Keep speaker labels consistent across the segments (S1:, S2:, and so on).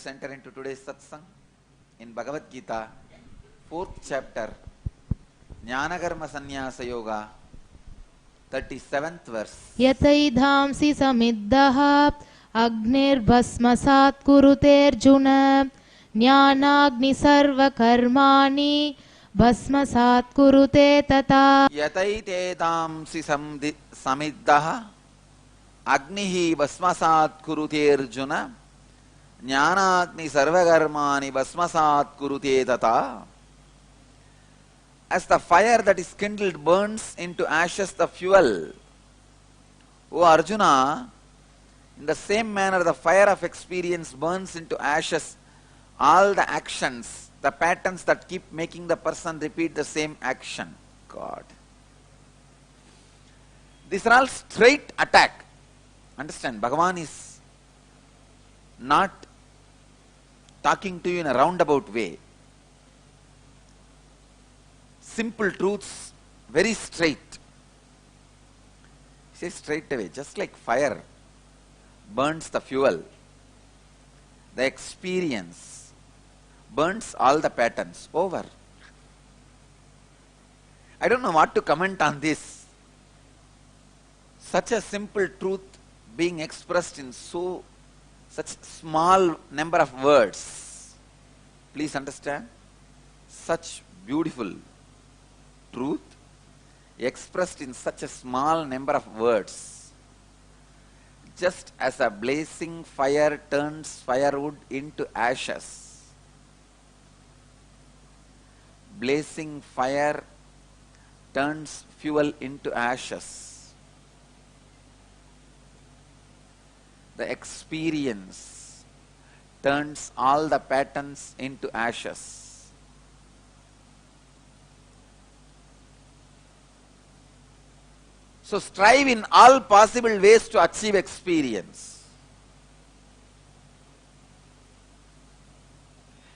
S1: Let's enter into today's satsang in Bhagavad Gita, 4th chapter, Jnanakarma Sannyasa Yoga, 37th verse.
S2: यतैधांसि समिद्धः अग्निर्भस्मसात् कुरुतेऽर्जुन ज्ञानाग्नि सर्वकर्माणि भस्मसात् कुरुते तथा
S1: Yataitethamsi samiddaha agnihi basmasat kurute Arjuna jnanagni sarvakarmani basmasat kurute tata. As the fire that is kindled burns into ashes the fuel, O Arjuna, in the same manner the fire of experience burns into ashes all the actions, the patterns that keep making the person repeat the same action. God. These are all straight attack. Understand, Bhagavan is not talking to you in a roundabout way. Simple truths, very straight. He says straight away, just like fire burns the fuel, the experience burns all the patterns. Over. I don't know what to comment on this. Such a simple truth being expressed in such small number of words. Please understand, such beautiful truth expressed in such a small number of words. Just as a blazing fire turns firewood into ashes, blazing fire turns fuel into ashes. The experience turns all the patterns into ashes. So strive in all possible ways to achieve experience.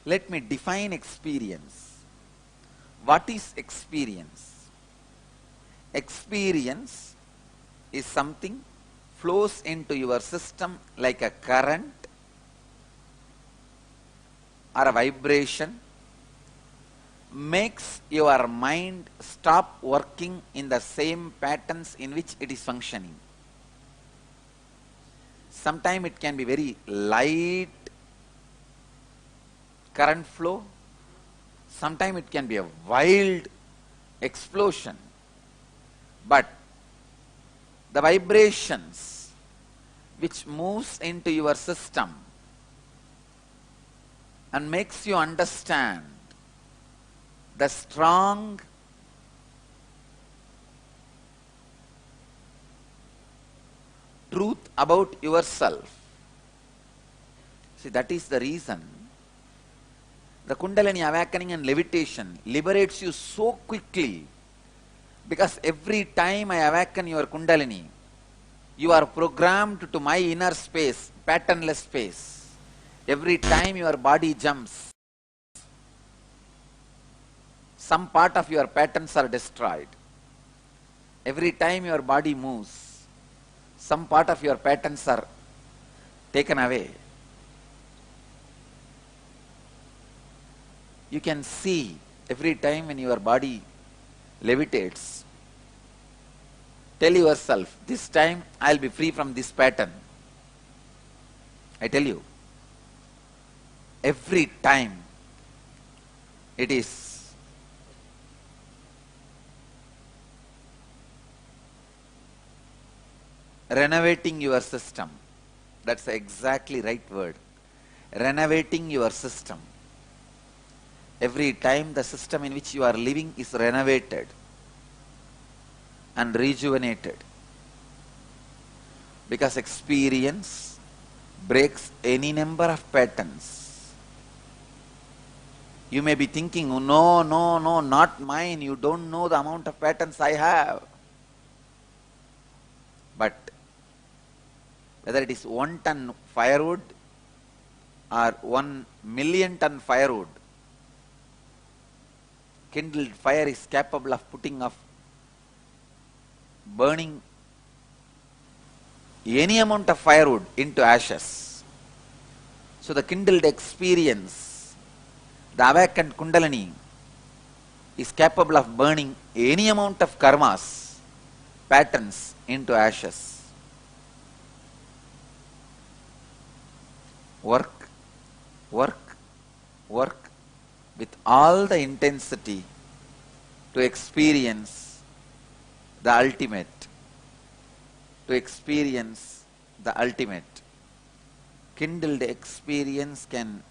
S1: Let me define experience. What is experience? Experience is something flows into your system like a current or a vibration, makes your mind stop working in the same patterns in which it is functioning. Sometimes it can be very light current flow, sometimes it can be a wild explosion. But the vibrations which moves into your system and makes you understand the strong truth about yourself. See, that is the reason the Kundalini awakening and levitation liberates you so quickly. Because every time I awaken your Kundalini, you are programmed to my inner space, patternless space. Every time your body jumps, some part of your patterns are destroyed. Every time your body moves, some part of your patterns are taken away. You can see every time when your body levitates, tell yourself, this time I will be free from this pattern. I tell you, every time it is renovating your system. That's the exactly right word. Renovating your system. Every time the system in which you are living is renovated and rejuvenated. Because experience breaks any number of patterns. You may be thinking, oh, no, not mine. You don't know the amount of patterns I have. But whether it is 1 ton firewood or 1 million ton firewood, kindled fire is capable of burning any amount of firewood into ashes. So the kindled experience, the awakened Kundalini, is capable of burning any amount of karmas, patterns into ashes. Work, work, work with all the intensity to experience the ultimate. To experience the ultimate. Kindled experience can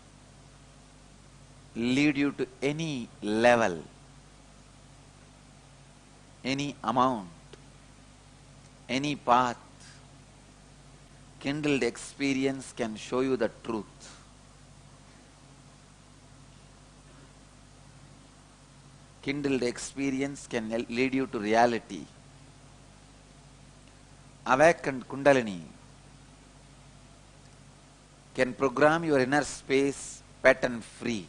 S1: lead you to any level, any amount, any path. Kindled experience can show you the truth. Kindled experience can lead you to reality. Awakened Kundalini can program your inner space pattern free.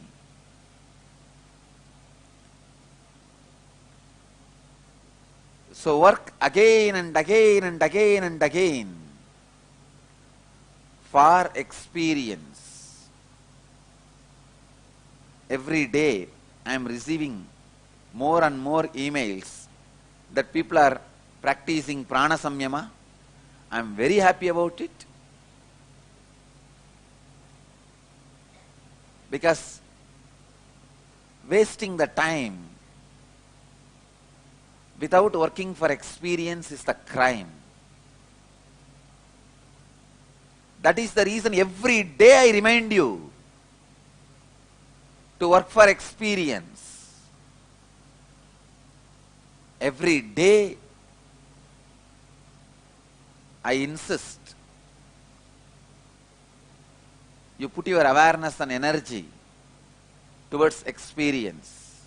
S1: So work again and again and again and again for experience. Every day I am receiving more and more emails that people are practicing prana samyama. I am very happy about it, because wasting the time without working for experience is the crime. That is the reason every day I remind you to work for experience. Every day I insist you put your awareness and energy towards experience.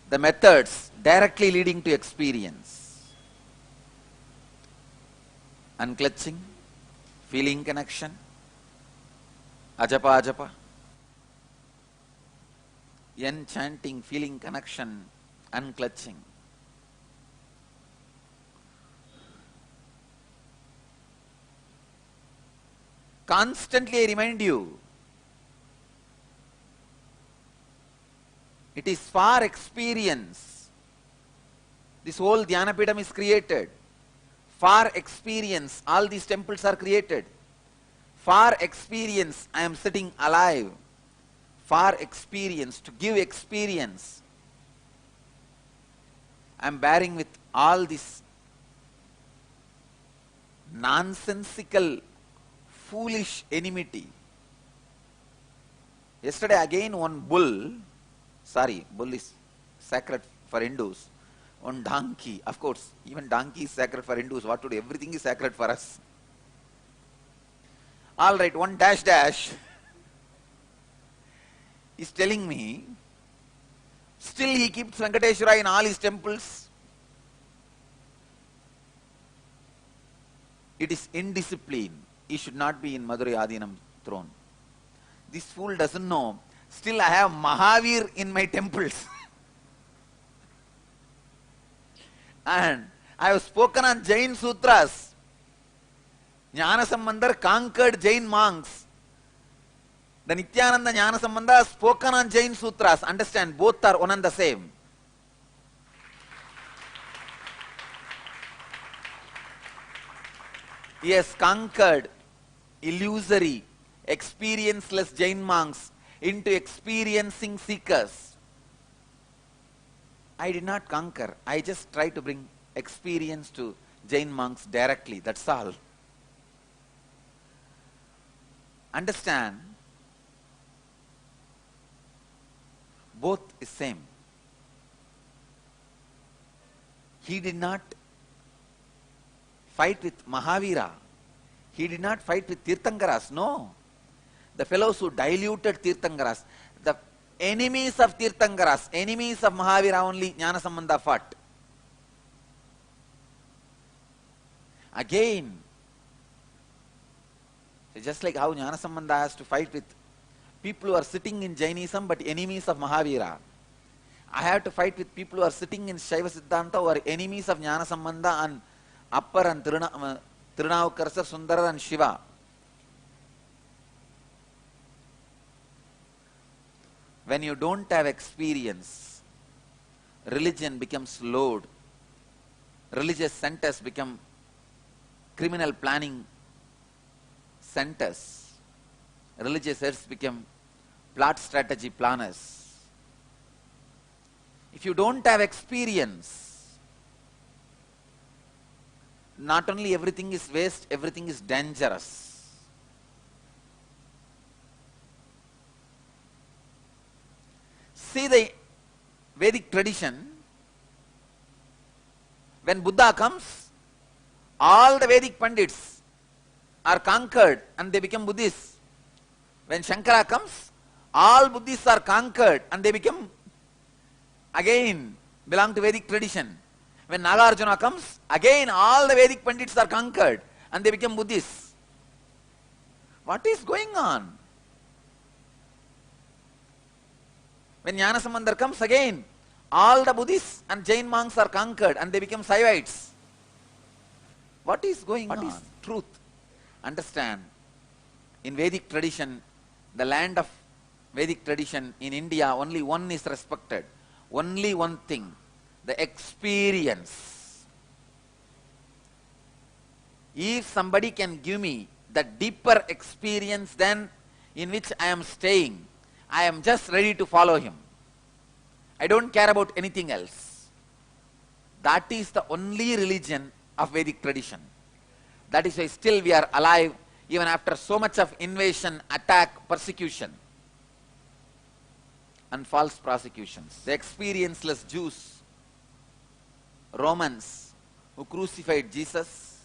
S1: The methods directly leading to experience. Unclutching, feeling connection, ajapa ajapa, enchanting, feeling connection, unclutching. Constantly I remind you, it is for experience. This whole Dhyanapidam is created. For experience, all these temples are created. For experience, I am sitting alive. For experience, to give experience. I am bearing with all this nonsensical, foolish enmity. Yesterday again one bull is sacred for Hindus. One donkey, of course, even donkey is sacred for Hindus. What to do? Everything is sacred for us. All right, one dash dash is telling me, still he keeps Venkateshwara in all his temples. It is indiscipline. He should not be in Madurai Adinam throne. This fool doesn't know. Still I have Mahavir in my temples. And I have spoken on Jain Sutras. Jnanasambandar conquered Jain monks. The Nityananda Jnanasambandha has spoken on Jain Sutras. Understand, both are one and the same. He has conquered illusory, experienceless Jain monks into experiencing seekers. I did not conquer. I just tried to bring experience to Jain monks directly. That's all. Understand, both is same. He did not fight with Mahavira. He did not fight with Tirthankaras. No. The fellows who diluted Tirthankaras, the enemies of Tirthankaras, enemies of Mahavira only Jnanasambandha fought. Again, just like how Jnanasambandha has to fight with people who are sitting in Jainism but enemies of Mahavira, I have to fight with people who are sitting in Shaiva Siddhanta who are enemies of Jnanasambandha and Appar and Tirunavukkarasa, Sundara and Shiva. When you don't have experience, religion becomes load. Religious centers become criminal planning centers. Religious heads become plot strategy planners. If you don't have experience, not only everything is waste, everything is dangerous. See the Vedic tradition. When Buddha comes, all the Vedic Pandits are conquered and they become Buddhists. When Shankara comes, all Buddhists are conquered and they become again belong to Vedic tradition. When Nagarjuna comes, again all the Vedic Pandits are conquered and they become Buddhists. What is going on? When Jnanasambandar comes, again all the Buddhists and Jain monks are conquered and they become Saivites. What is going on? What is truth? Understand, in Vedic tradition, the land of Vedic tradition in India, only one is respected. Only one thing, the experience. If somebody can give me the deeper experience than in which I am staying, I am just ready to follow him. I don't care about anything else. That is the only religion of Vedic tradition. That is why still we are alive even after so much of invasion, attack, persecution and false prosecutions. The experienceless Jews, Romans who crucified Jesus,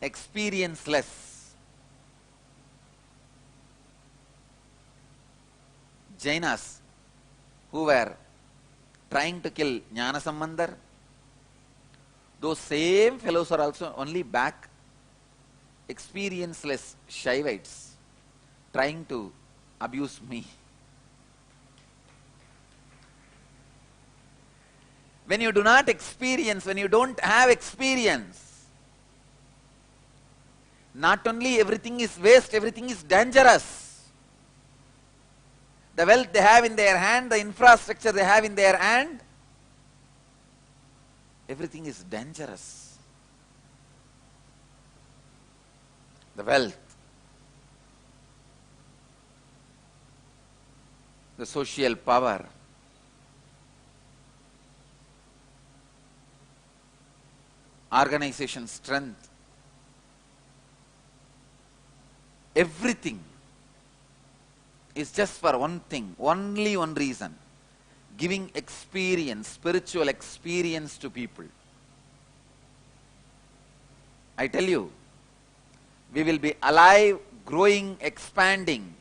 S1: experienceless Jainas who were trying to kill Jnanasambandar, those same fellows are also only back, experienceless Shaivites trying to abuse me. When you do not experience, when you don't have experience, not only everything is waste, everything is dangerous. The wealth they have in their hand, the infrastructure they have in their hand, everything is dangerous. The wealth, the social power, organization strength, everything is just for one thing, only one reason: giving experience, spiritual experience to people. I tell you, we will be alive, growing, expanding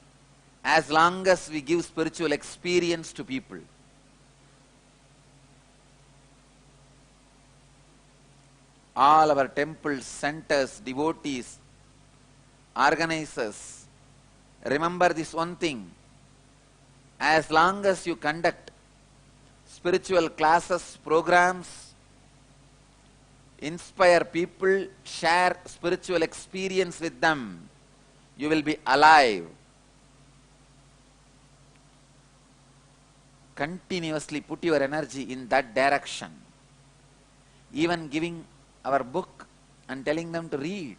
S1: as long as we give spiritual experience to people. All our temples, centers, devotees, organizers, remember this one thing: as long as you conduct spiritual classes, programs, inspire people, share spiritual experience with them, you will be alive. Continuously put your energy in that direction. Even giving our book and telling them to read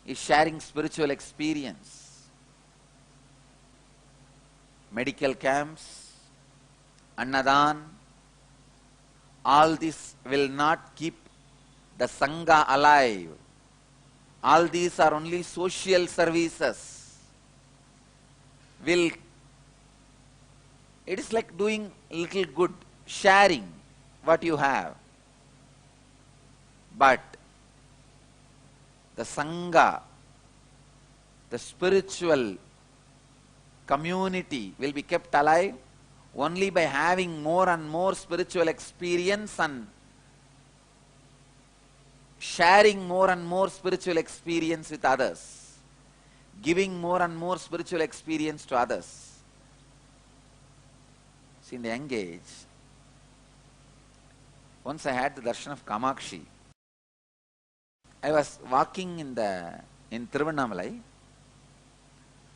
S1: is sharing spiritual experience. Medical camps, Annadan, all this will not keep the Sangha alive. All these are only social services. It is like doing little good, sharing what you have. But the Sangha, the spiritual community will be kept alive only by having more and more spiritual experience and sharing more and more spiritual experience with others, giving more and more spiritual experience to others. See, in the young age, once I had the darshan of Kamakshi. I was walking in Tiruvannamalai.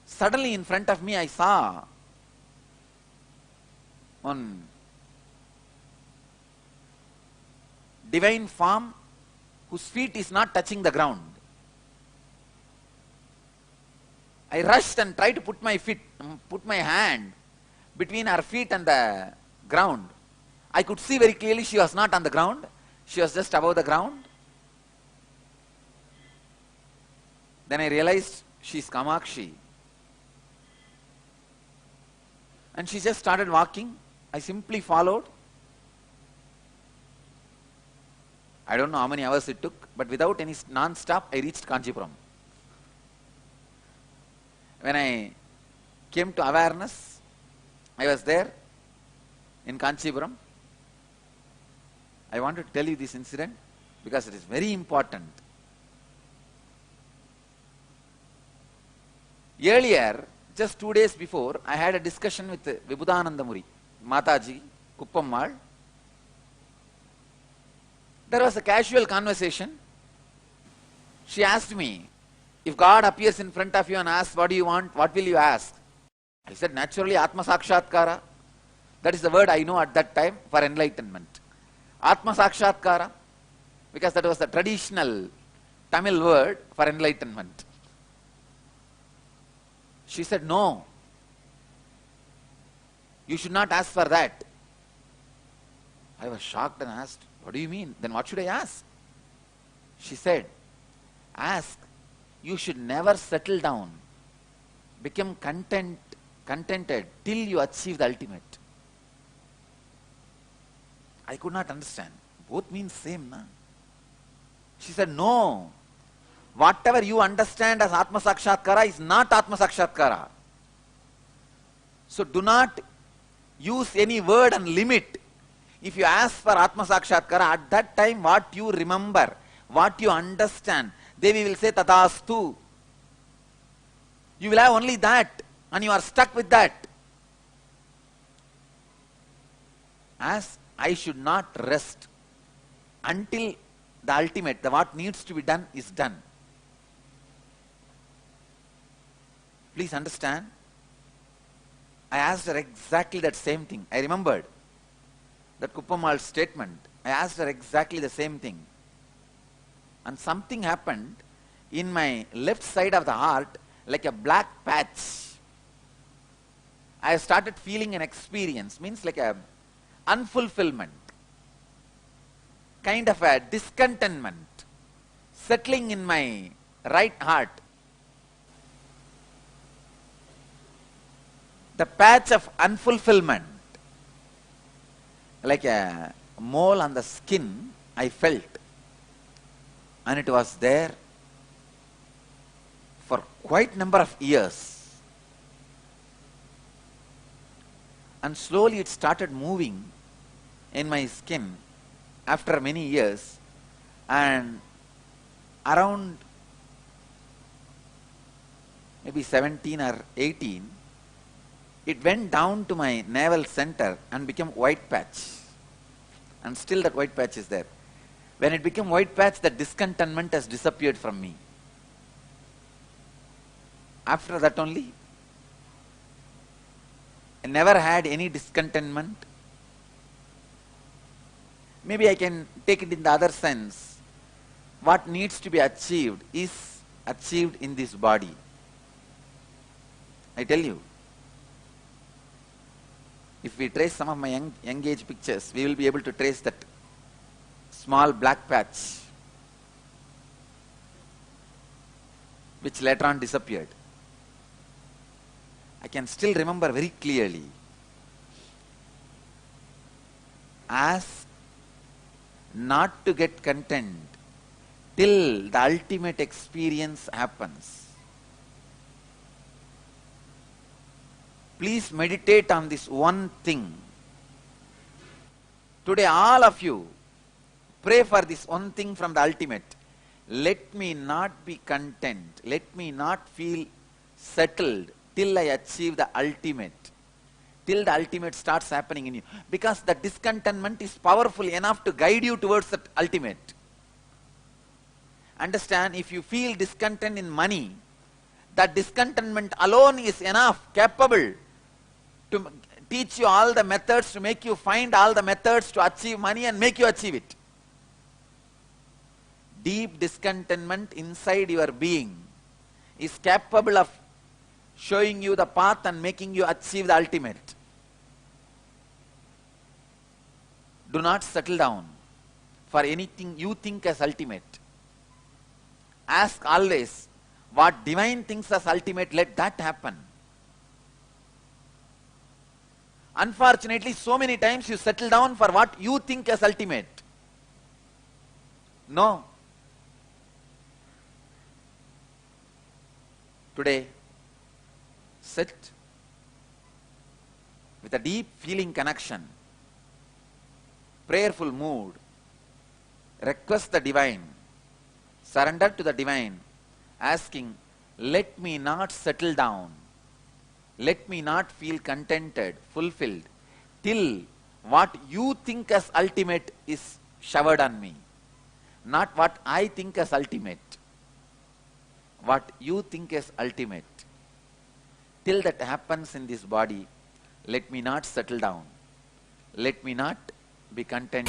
S1: Suddenly in front of me I saw one divine form whose feet is not touching the ground. I rushed and tried to put my hand between her feet and the ground. I could see very clearly she was not on the ground. She was just above the ground. Then I realized she is Kamakshi. And she just started walking. I simply followed. I don't know how many hours it took, but without any non-stop, I reached Kanchipuram. When I came to awareness, I was there in Kanchipuram. I want to tell you this incident because it is very important. Earlier, just 2 days before, I had a discussion with Vibhudanandamuri, Mataji, Kuppammal. There was a casual conversation. She asked me, if God appears in front of you and asks, what do you want, what will you ask? I said, naturally, Atma Sakshatkara. That is the word I know at that time for enlightenment. Atma Sakshatkara, because that was the traditional Tamil word for enlightenment. She said, no, you should not ask for that. I was shocked and asked, what do you mean? Then what should I ask? She said, ask, you should never settle down, become contented till you achieve the ultimate. I could not understand. Both mean same, na? She said, no. Whatever you understand as Atma Sakshatkara is not Atma Sakshatkara. So do not use any word and limit. If you ask for Atma Sakshatkara, at that time what you remember, what you understand, Devi will say Tatastu. You will have only that and you are stuck with that. As I should not rest until the ultimate, what needs to be done is done. Please understand, I asked her exactly that same thing. I remembered that Kuppammal's statement. I asked her exactly the same thing. And something happened in my left side of the heart like a black patch. I started feeling an experience, means like a unfulfillment, kind of a discontentment settling in my right heart. The patch of unfulfillment, like a mole on the skin, I felt. And it was there for quite a number of years. And slowly it started moving in my skin after many years. And around maybe 17 or 18, it went down to my navel center and became white patch. And still that white patch is there. When it became white patch, the discontentment has disappeared from me. After that only, I never had any discontentment. Maybe I can take it in the other sense. What needs to be achieved is achieved in this body. I tell you, if we trace some of my young age pictures, we will be able to trace that small black patch which later on disappeared. I can still remember very clearly. Ask not to get content till the ultimate experience happens. Please meditate on this one thing. Today all of you pray for this one thing from the ultimate. Let me not be content. Let me not feel settled till I achieve the ultimate. Till the ultimate starts happening in you. Because the discontentment is powerful enough to guide you towards that ultimate. Understand, if you feel discontent in money, That discontentment alone is enough, capable to teach you all the methods, to make you find all the methods to achieve money and make you achieve it. Deep discontentment inside your being is capable of showing you the path and making you achieve the ultimate. Do not settle down for anything you think as ultimate. Ask always, what divine thinks as ultimate, let that happen. Unfortunately, so many times you settle down for what you think as ultimate. No. Today, sit with a deep feeling connection, prayerful mood, request the divine, surrender to the divine, asking, let me not settle down, let me not feel contented, fulfilled, till what you think as ultimate is showered on me. Not what I think as ultimate, what you think as ultimate. Till that happens in this body, let me not settle down, let me not be content.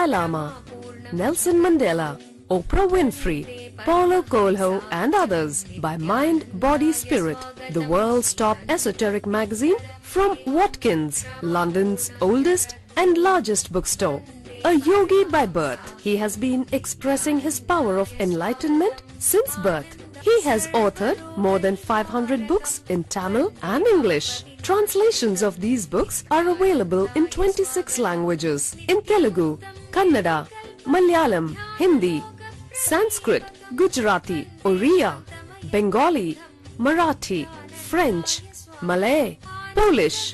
S3: Lama, Nelson Mandela, Oprah Winfrey, Paulo Coelho and others by Mind, Body, Spirit, the world's top esoteric magazine from Watkins, London's oldest and largest bookstore. A yogi by birth, he has been expressing his power of enlightenment since birth. He has authored more than 500 books in Tamil and English. Translations of these books are available in 26 languages in Telugu, Kannada, Malayalam, Hindi, Sanskrit, Gujarati, Oriya, Bengali, Marathi, French, Malay, Polish,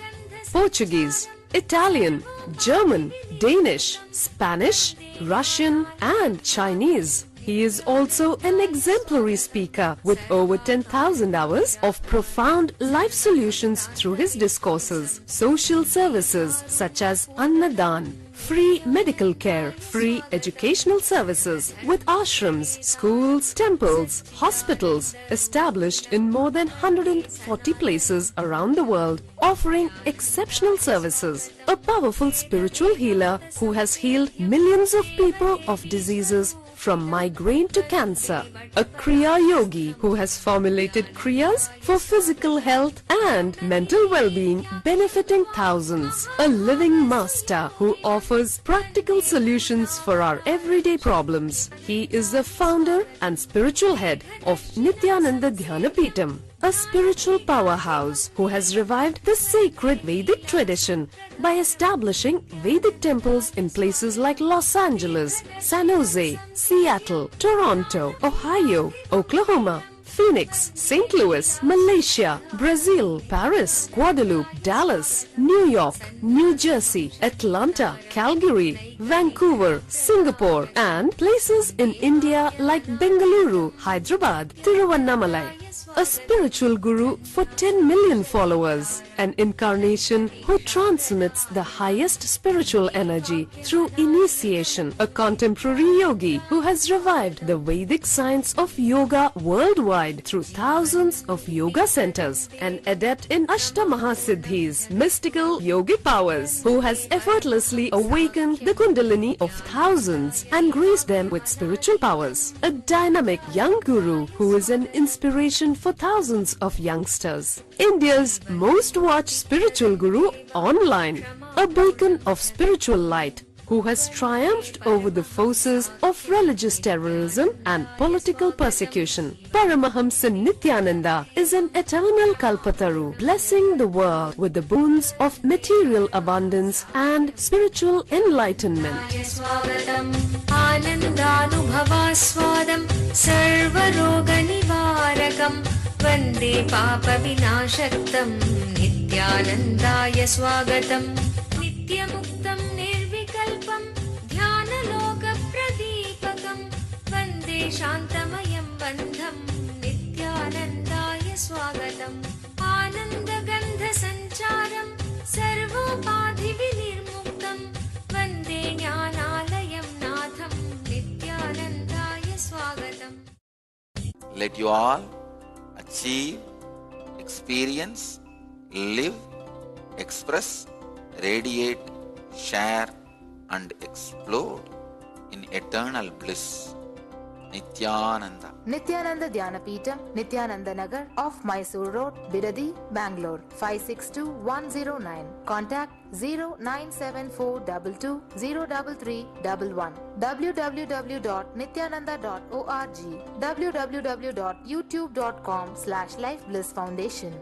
S3: Portuguese, Italian, German, Danish, Spanish, Russian and Chinese. He is also an exemplary speaker with over 10,000 hours of profound life solutions through his discourses. Social services such as Annadan, free medical care, free educational services with ashrams, schools, temples, hospitals established in more than 140 places around the world, offering exceptional services. A powerful spiritual healer who has healed millions of people of diseases from migraine to cancer. A Kriya Yogi who has formulated Kriyas for physical health and mental well-being, benefiting thousands. A living master who offers practical solutions for our everyday problems. He is the founder and spiritual head of Nityananda Dhyanapeetham, a spiritual powerhouse who has revived the sacred Vedic tradition by establishing Vedic temples in places like Los Angeles, San Jose, Seattle, Toronto, Ohio, Oklahoma, Phoenix, St. Louis, Malaysia, Brazil, Paris, Guadeloupe, Dallas, New York, New Jersey, Atlanta, Calgary, Vancouver, Singapore, and places in India like Bengaluru, Hyderabad, Tiruvannamalai. A spiritual guru for 10 million followers, an incarnation who transmits the highest spiritual energy through initiation, a contemporary yogi who has revived the Vedic science of yoga worldwide through thousands of yoga centers, an adept in Ashtamahasiddhis, mystical yogic powers, who has effortlessly awakened the Kundalini of thousands and graced them with spiritual powers, a dynamic young guru who is an inspiration for thousands of youngsters. India's most watched spiritual guru online, a beacon of spiritual light who has triumphed over the forces of religious terrorism and political persecution. Paramahamsa Nityananda is an eternal Kalpataru, blessing the world with the boons of material abundance and spiritual enlightenment.
S4: Anandanubhavaswadam sarvaroganivarakam vande papa vinashaktam nityanandaya swagatam nityamuktam nirvikalpam ज्ञानलोकप्रदीपकम् वन्दे शान्तमयं बन्धं नित्यानन्दाय स्वागतम् आनन्दगन्धसञ्चारं सर्वोपाधिविनिर्मुक्तं वन्दे ज्ञानालयं नाथं नित्यानन्दाय स्वागतम्.
S1: Let you all achieve, experience, live, express, radiate, share and explode in eternal bliss. Nityananda.
S5: Nityananda Dhyanapitham, Nityananda Nagar off Mysore Road, Bidadi, Bangalore 562109. Contact 09742203311. www.nityananda.org. www.youtube.com/Life Bliss Foundation.